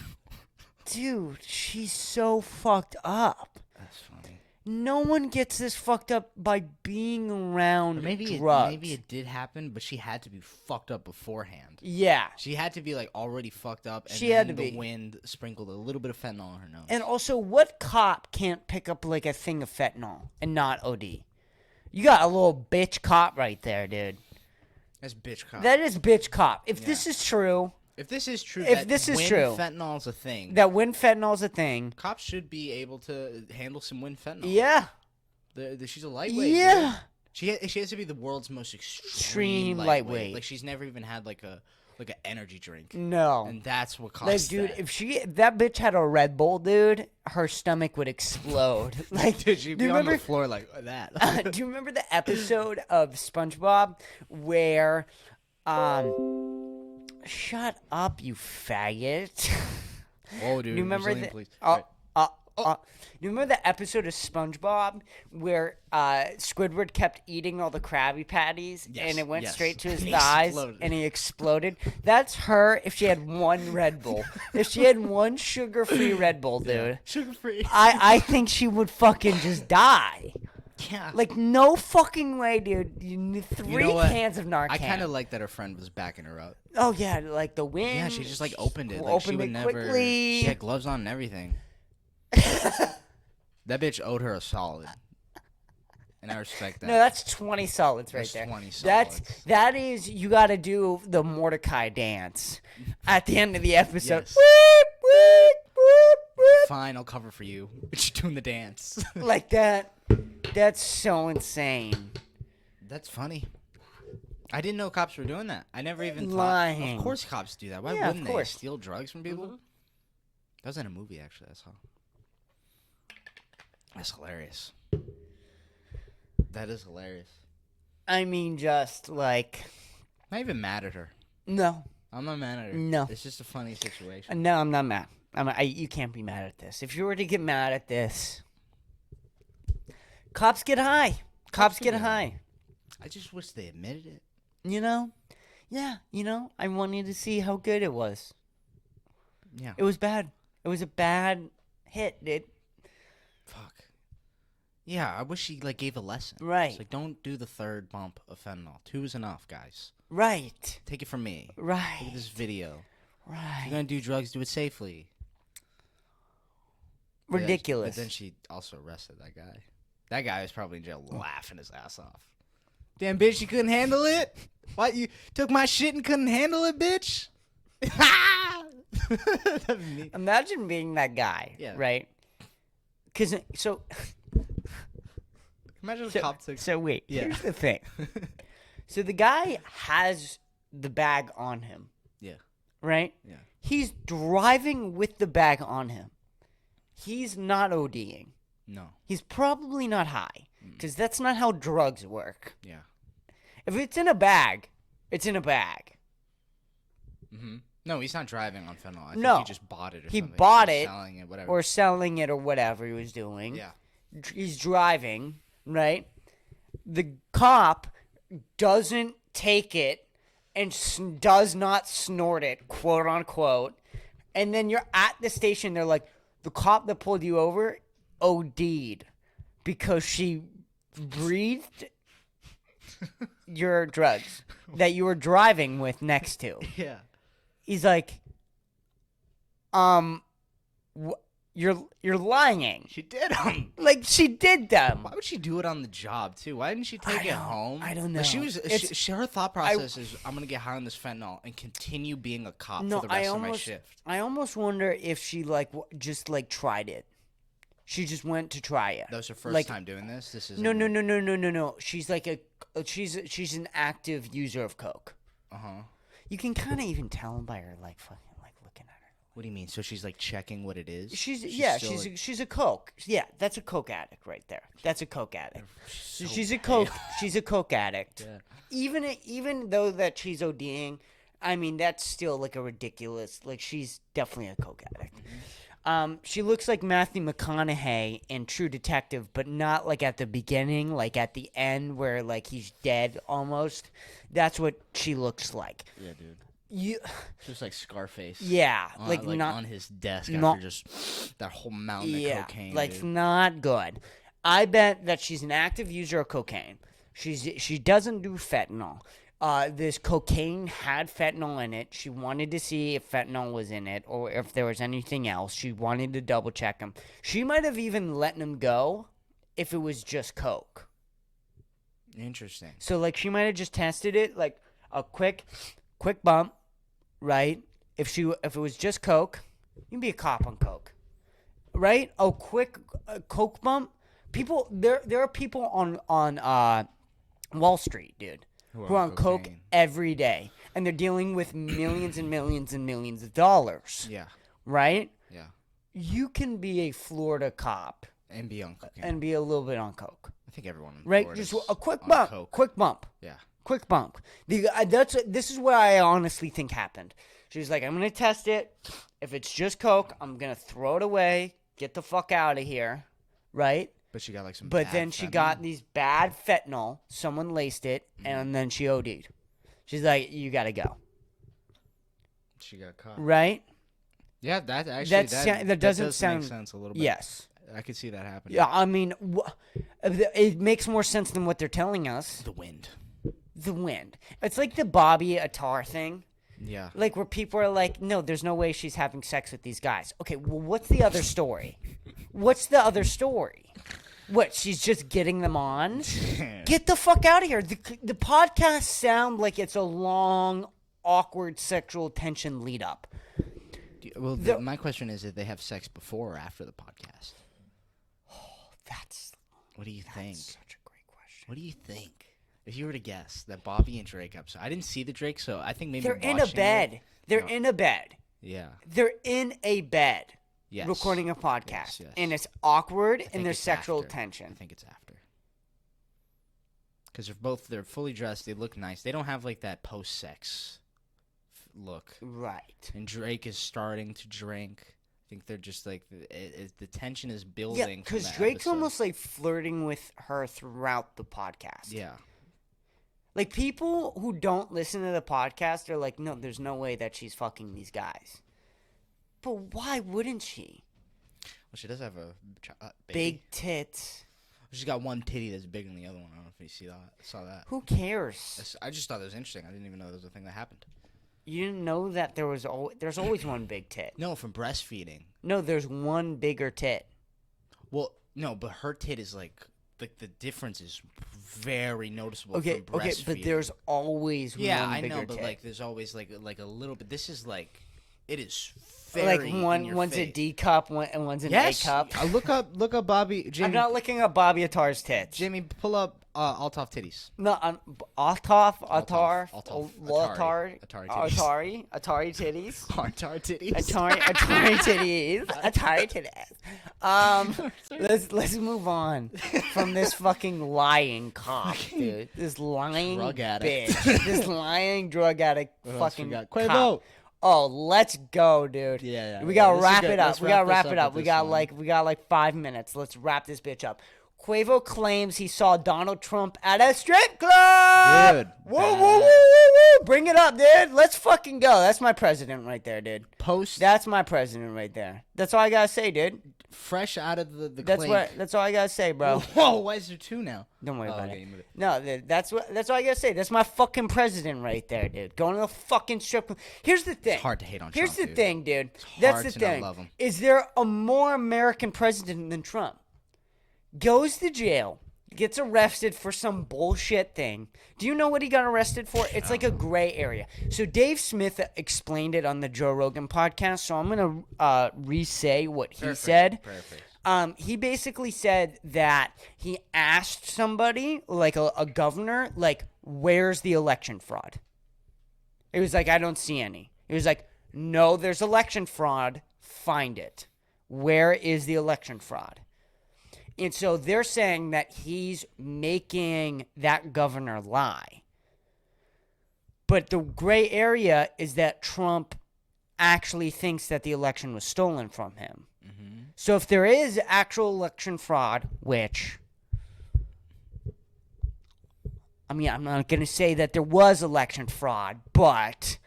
Dude, she's so fucked up. That's funny. No one gets this fucked up by being around Maybe drugs. it did happen, but she had to be fucked up beforehand. Yeah. She had to be like already fucked up, and She had then to the be. wind sprinkled a little bit of fentanyl on her nose. And also, what cop can't pick up like a thing of fentanyl and not OD? You got a little bitch cop right there, dude. That's bitch cop. That is bitch cop. If this is true, if this is true, if this is true, fentanyl's a thing. that when fentanyl's a thing, Cops should be able to handle some wind fentanyl. yeah. She's a lightweight. Yeah. Dude. She has to be the world's most Extreme extreme lightweight. Like she's never even had like an energy drink. No. And that's what Like, caused dude, that. if that bitch had a Red Bull, dude, her stomach would explode. Like, Dude, she'd do be you on remember? the floor like that. Do you remember the episode of SpongeBob where, shut up, you faggot. Oh, dude. Do you remember Brazilian the? police. Do you remember the episode of SpongeBob where Squidward kept eating all the Krabby Patties and it went straight to his And he thighs exploded. and he exploded? That's her if she had one Red Bull. If she had one sugar-free Red Bull, dude, Sugar-free. I think she would fucking just die. Yeah. Like, no fucking way, dude. You need three know what? cans of Narcan. I kind of like that her friend was backing her up. Oh, yeah, like the wind. Yeah, she just like opened it. Like she Opened would it never. quickly. She had gloves on and everything. That bitch owed her a solid. And I respect that. No, that's 20 solids right That's there. 20 That's solids. that is you got to do the Mordecai dance at the end of the episode. Yes. Whoop, whoop, whoop, whoop. Fine, I'll cover for you. But you're doing the dance. Like that. That's so insane. That's funny. I didn't know cops were doing that. I never even Lying. thought. Of course cops do that. Why Yeah, of wouldn't they? course. Steal drugs from people? That was in a movie, actually. I saw. That's hilarious. That is hilarious. I mean, just like I'm not even mad at her. no, I'm not mad at her. No. It's just a funny situation. no, I'm not mad. You can't be mad at this. If you were to get mad at this, cops get high. Cops get high. I just wish they admitted it. You know? Yeah, I wanted to see how good it was. Yeah. It was bad. It was a bad hit, dude. Fuck. Yeah, I wish she like gave a lesson. Right. It's like, don't do the third bump of fentanyl. 2 is enough, guys. Right. Take it from me. Look Right. at this video. If Right. you're gonna do drugs, do it safely. Ridiculous. But then she also arrested that guy. That guy was probably in jail laughing his ass off. Damn, bitch, you couldn't handle it? What, you took my shit and couldn't handle it, bitch? That'd be me. Imagine being that guy, Yeah. right? Because Imagine if a cop took... so wait. Yeah. Here's the thing. So the guy has the bag on him, Yeah. right? Yeah. He's driving with the bag on him. He's not ODing. No. He's probably not high, because that's not how drugs work. Yeah. If it's in a bag, it's in a bag. Mm-hmm. No, he's not driving on fentanyl. I No. think he just bought it or He something. bought He's it, selling it, whatever. Or selling it or whatever he was doing. Yeah. He's driving, right? The cop doesn't take it and does not snort it, quote unquote. And then you're at the station. They're like, the cop that pulled you over OD'd because she breathed your drugs that you were driving with next to. Yeah. He's like, you're lying. She did him. Like, she did them. Why would she do it on the job too? Why didn't she take it home? I don't Like, know. she was. It's- Her thought process is, I'm gonna get high on this fentanyl and continue being a cop for the rest of my shift. I almost wonder if she just tried it. She just went to try it. That was her first Like, time doing this. This is No. She's like she's an active user of coke. Uh huh. You can kind of even tell by her fucking looking at her. What do you mean? So she's like checking what it is. She's still, like- she's a coke. Yeah, that's a coke addict right there. That's a coke addict. so She's a pale. coke addict. Yeah. Even though that she's ODing, I mean that's still like a ridiculous. Like she's definitely a coke addict. She looks like Matthew McConaughey in True Detective, but not like at the beginning, like at the end where like he's dead almost. That's what she looks like. Yeah, dude. You, Just like Scarface. yeah, like not on his desk not- after just that whole mountain yeah, of cocaine. like dude. not good. I bet that she's an active user of cocaine. She doesn't do fentanyl. This cocaine had fentanyl in it. She wanted to see if fentanyl was in it or if there was anything else. She wanted to double check him. She might have even let him go if it was just coke. Interesting. So like she might have just tested it. Like a quick bump, right? If it was just coke, you can be a cop on coke, right? A quick coke bump. People, there are people on Wall Street, dude, who are on coke every day, and they're dealing with millions and millions and millions of dollars. Yeah. Right? Yeah. You can be a Florida cop And be on cocaine. and be a little bit on coke. I think everyone in Right? Florida's Just a quick on bump. coke. Quick bump. Yeah. Quick bump. This is what I honestly think happened. She was like, I'm going to test it. If it's just coke, I'm going to throw it away. Get the fuck out of here. Right? But she got like some. But bad then she fentanyl. got these bad fentanyl. Someone laced it, and then she OD'd. She's like, you got to go. She got caught. Right? Yeah, that actually That doesn't does sound make sense a little bit. Yes. I could see that happening. Yeah, I mean, it makes more sense than what they're telling us. The wind. The wind. It's like the Bobby Attar thing. Yeah. Like where people are like, no, there's no way she's having sex with these guys. Okay, well, what's the other story? What's the other story? What, she's just getting them on? Get the fuck out of here. The podcasts sound like it's a long, awkward sexual tension lead up. Well, my question is if they have sex before or after the podcast. What do you think? Such a great question. What do you think? If you were to guess that Bobby and Drake episode, I didn't see the Drake, so I think maybe They're in a watching bed. it- They're No. in a bed. Yeah. They're in a bed. Yes. Recording a podcast. Yes. And it's awkward I think and there's it's sexual after. tension. I think it's after. Because they're fully dressed. They look nice. They don't have like that post-sex look. Right. And Drake is starting to drink. I think they're just like the tension is Yeah, building. because Drake's almost like flirting with her throughout the podcast. Yeah. Like people who don't listen to the podcast are like, no, there's no way that she's fucking these guys. But why wouldn't she? Well, she does have a baby. Big tits. She's got one titty that's bigger than the other one. I don't know if you saw that. Who cares? I just thought it was interesting. I didn't even know there was a thing that happened. You didn't know that there's always one big tit. No, from breastfeeding. No, there's one bigger tit. Well, no, but her tit is like the difference is very noticeable. Okay, from okay, but breastfeeding. there's always yeah, one I bigger know, but tit. like there's always like a little bit. This is like it is very like in your one's a face. D cup, and one's an Yes, A cup. look up Bobby. Jamie, I'm not looking up Bobby Attar's tits. Jamie, pull up Altaf titties. No, Altaf, Attar, Altaf, Atari Atari titties. Altar titties. Atari titties. Atari titties. Let's move on from this fucking lying cop, dude. This lying Drug addict. bitch. This lying drug addict What else fucking we got? cop. Quavo. Oh, let's go, dude. Yeah. We gotta This is wrap good. it up. Let's We gotta wrap this it up. with We this got one. like 5 minutes. Let's wrap this bitch up. Quavo claims he saw Donald Trump at a strip club. Dude, Whoa, whoa, whoa, whoa, whoa. Bring it up, dude. Let's fucking go. That's my president right there, dude. That's my president right there. That's all I gotta say, dude. Fresh out of the That's all I gotta say, bro. Whoa, why is there two now? Don't worry about okay, it. you move it. No, that's all I gotta say. That's my fucking president right there, dude. Going to the fucking strip club. Here's the thing. It's hard to hate on Here's Trump, the dude. thing, dude. hard That's the to not thing. love him. Is there a more American president than Trump? Goes to jail, gets arrested for some bullshit thing. Do you know what he got arrested for? It's like a gray area. So Dave Smith explained it on the Joe Rogan podcast, so I'm going to re-say what he said. He basically said that he asked somebody, like a governor, like, where's the election fraud? It was like, I don't see any. It was like, no, there's election fraud. Find it. Where is the election fraud? And so they're saying that he's making that governor lie. But the gray area is that Trump actually thinks that the election was stolen from him. Mm-hmm. So if there is actual election fraud, which, I mean, I'm not going to say that there was election fraud, but,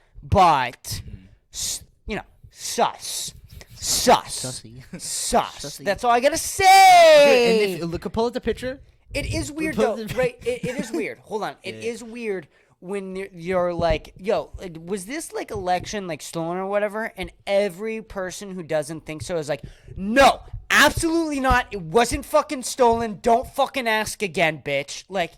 you know, sus. Sussy. Sus. That's all I gotta say. And if pull up the picture. It is weird though, right? It is weird. Hold on. It is weird when you're like, yo, was this like election like stolen or whatever? And every person who doesn't think so is like, no, absolutely not. It wasn't fucking stolen. Don't fucking ask again, bitch. Like,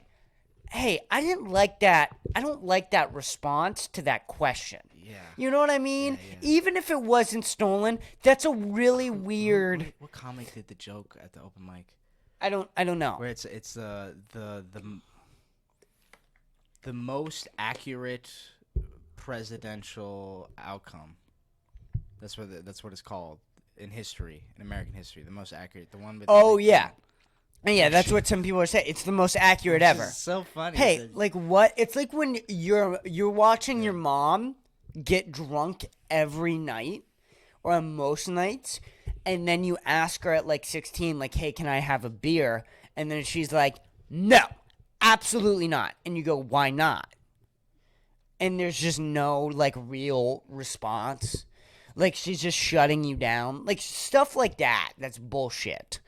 hey, I didn't like that. I don't like that response to that question. Yeah. You know what I mean? Yeah. Even if it wasn't stolen, that's a really weird. What comic did the joke at the open mic? I don't know. Where it's the most accurate presidential outcome. That's what it's called in history, in American history. The most accurate, the one with. Oh yeah. Yeah, that's what some people are saying. It's the most accurate ever. It's so funny. Hey, like what? It's like when you're watching your mom get drunk every night or on most nights, and then you ask her at like 16, like, hey, can I have a beer? And then she's like, no, absolutely not. And you go, why not? And there's just no like real response. Like she's just shutting you down. Like stuff like that. That's bullshit.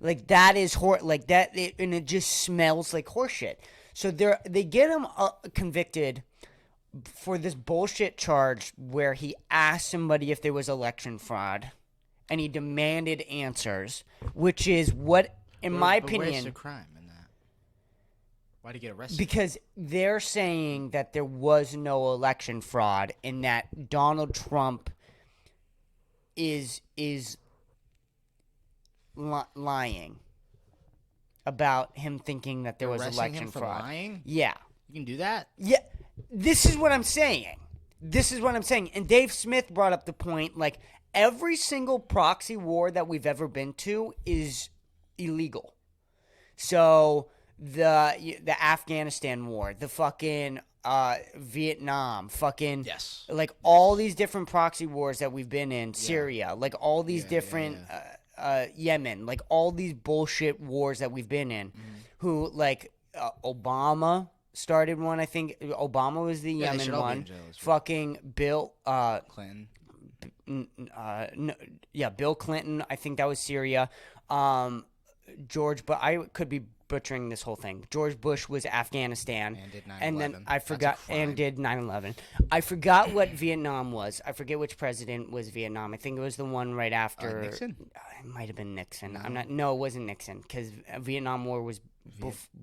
Like that is like that, and it just smells like horseshit. So they get him convicted for this bullshit charge where he asked somebody if there was election fraud, and he demanded answers, which is what, in my opinion, where's the crime in that? Why'd he get arrested? Because they're saying that there was no election fraud, and that Donald Trump is lying about him thinking that there was Arresting election him for fraud. lying? Yeah. You can do that? Yeah. This is what I'm saying. And Dave Smith brought up the point, like, every single proxy war that we've ever been to is illegal. So the Afghanistan war, the fucking Vietnam, fucking Yes. like all these different proxy wars that we've been in, Syria, like all these different Yemen, like all these bullshit wars that we've been in. Who like Obama started one, I think. Obama was the Yeah, they Yemen should all be one. in jail as well. Fucking Bill Clinton. Bill Clinton, I think that was Syria. George, but I could be butchering this whole thing. George Bush was Afghanistan, And did 9/11. and then I That's a forgot, crime. and did 9/11. I forgot what Vietnam was. I forget which president was Vietnam. I think it was the one right after Nixon? It might have been Nixon. No, it wasn't Nixon, because Vietnam War was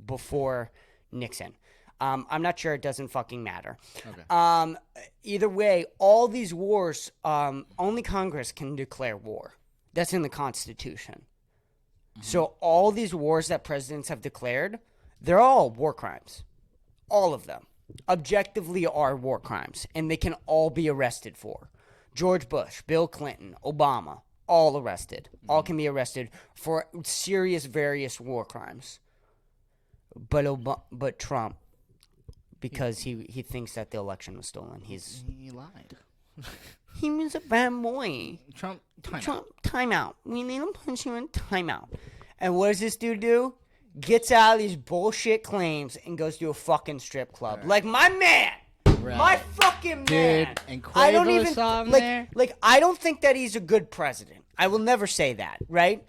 before Nixon. I'm not sure. It doesn't fucking matter. Okay. Either way, all these wars, only Congress can declare war. That's in the Constitution. So all these wars that presidents have declared, they're all war crimes. All of them. Objectively are war crimes. And they can all be arrested for. George Bush, Bill Clinton, Obama, all arrested. All can be arrested for serious various war crimes. But Trump, because he thinks that the election was stolen, He lied. he was a bad boy. Trump, Timeout. We need to punch you in timeout. And what does this dude do? Gets out of these bullshit claims and goes to a fucking strip club. Like my man. Right. My fucking man. Dude, and I don't Quavo even saw him like there? like I don't think that he's a good president. I will never say that, right?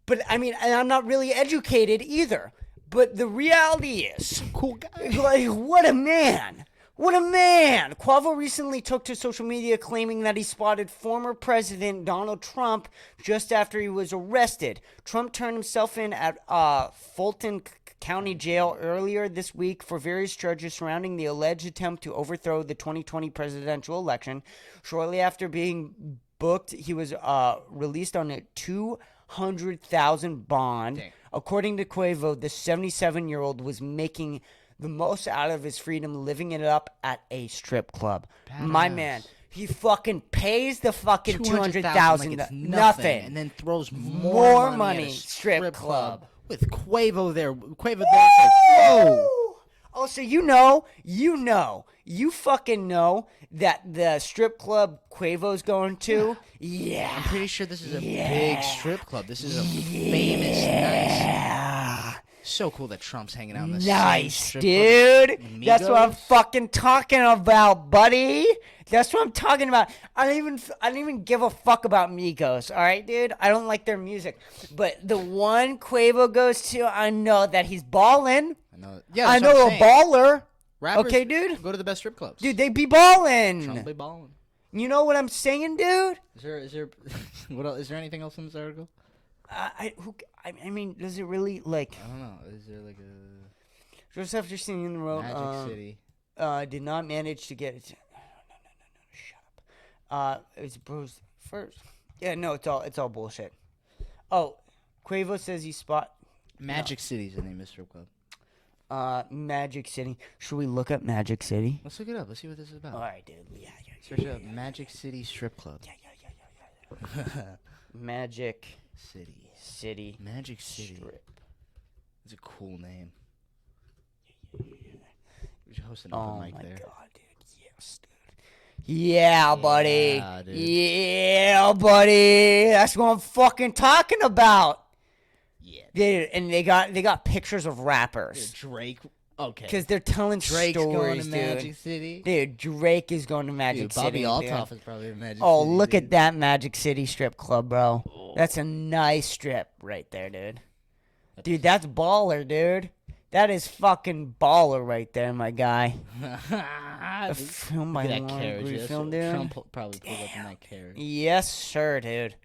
But I mean, and I'm not really educated either. But the reality is, Cool guy. like, what a man. What a man! Quavo recently took to social media claiming that he spotted former President Donald Trump just after he was arrested. Trump turned himself in at Fulton County Jail earlier this week for various charges surrounding the alleged attempt to overthrow the 2020 presidential election. Shortly after being booked, he was released on a $200,000 bond. Dang. According to Quavo, the 77-year-old was making the most out of his freedom, living it up at a strip club. My man, he fucking pays the fucking $200,000 like it's nothing, and then throws more money money at a strip club. with Quavo there. Quavo there, it's like, whoa. Oh, so you fucking know that the strip club Quavo's going to? Yeah. I'm pretty sure this is a big strip club. This is a famous, nice. So cool that Trump's hanging out in the same strip dude. club. That's what I'm Migos? fucking talking about, buddy. That's what I'm talking about. I don't even give a fuck about Migos. All right, dude. I don't like their music, but the one Quavo goes to, I know that he's balling. I know. Yeah, I that's what know I'm a saying. baller. Rappers Okay, dude. Go to the best strip clubs. Dude, they be balling. Trump be balling. You know what I'm saying, dude? Is there what else? Is there anything else in this article? I mean, does it really like? I don't know. Is there like a Just after seeing the road, Magic City. Did not manage to get it. No, shut up. It's Bruce first. Yeah, no, it's all bullshit. Oh, Quavo says he spot Magic City's the name of strip club. Magic City. Should we look up Magic City? Let's look it up. Let's see what this is about. All right, dude. Yeah. Search up Magic City Strip Club. Yeah. Magic City. City. Magic City. Strip. It's a cool name. We should host an Oh open my mic there. god, dude. Yes, dude. Yeah, buddy. Yeah, dude. Yeah, buddy. That's what I'm fucking talking about. Yeah. Dude, and they got pictures of rappers. Drake. Okay. Because they're telling Drake's stories, going to dude. Magic City. Dude, Drake is going to Magic Dude, Bobby City. Altoff dude. is probably in Magic Oh, City. look dude. at that Magic City strip club, bro. That's a nice strip right there, dude. Dude, that's baller, dude. That is fucking baller right there, my guy. A film by Look at that Lauren carriage. Yeah, Griffin, so dude. Trump probably pulled up in that carriage. Yes, sir, dude.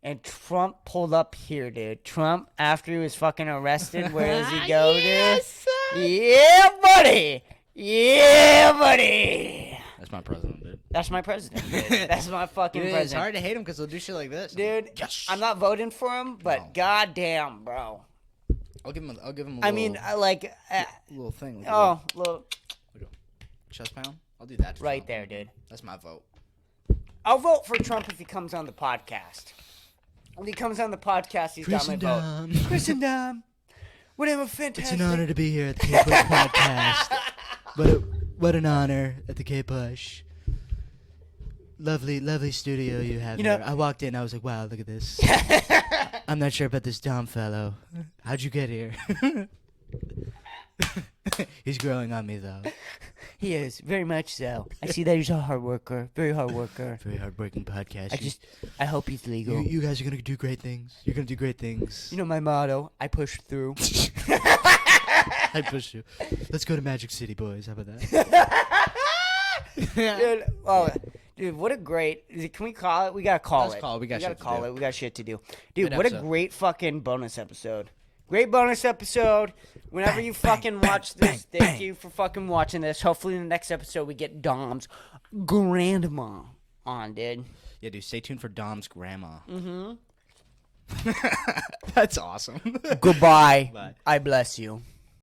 And Trump pulled up here, dude. Trump, after he was fucking arrested, where does he go, dude? Yeah, buddy. Yeah, buddy. That's my president, dude. That's my president, dude. That's my fucking Dude, president. it's hard to hate him because he'll do shit like this. Dude, Yes. I'm not voting for him, but No. goddamn, bro. I'll give him a little, I mean, I like, little thing. Like oh, look, chest pound. I'll do that. To right Trump. there, dude. That's my vote. I'll vote for Trump if he comes on the podcast. When he comes on the podcast, he's got my vote. Christendom. What a fantastic. It's an honor to be here at the Kpush podcast. What an honor at the Kpush. Lovely studio you have You know- here. I walked in, I was like, wow, look at this. I'm not sure about this Dom fellow. How'd you get here? He's growing on me, though. He is, very much so. I see that he's a hard worker, very hard worker. Very hardworking podcast. I hope he's legal. You guys are going to do great things. You're going to do great things. You know my motto, I push through. I push you. Let's go to Magic City, boys. How about that? Dude, what a great, can we call it? We gotta call Let's it. call it. We got gotta shit to call do. it. We got shit to do. Dude, Good what a episode. great fucking bonus episode. Great bonus episode. Whenever you fucking watch this, thank you for fucking watching this. Hopefully in the next episode we get Dom's grandma on, dude. Yeah, dude, stay tuned for Dom's grandma. That's awesome. Goodbye. Bye. I bless you.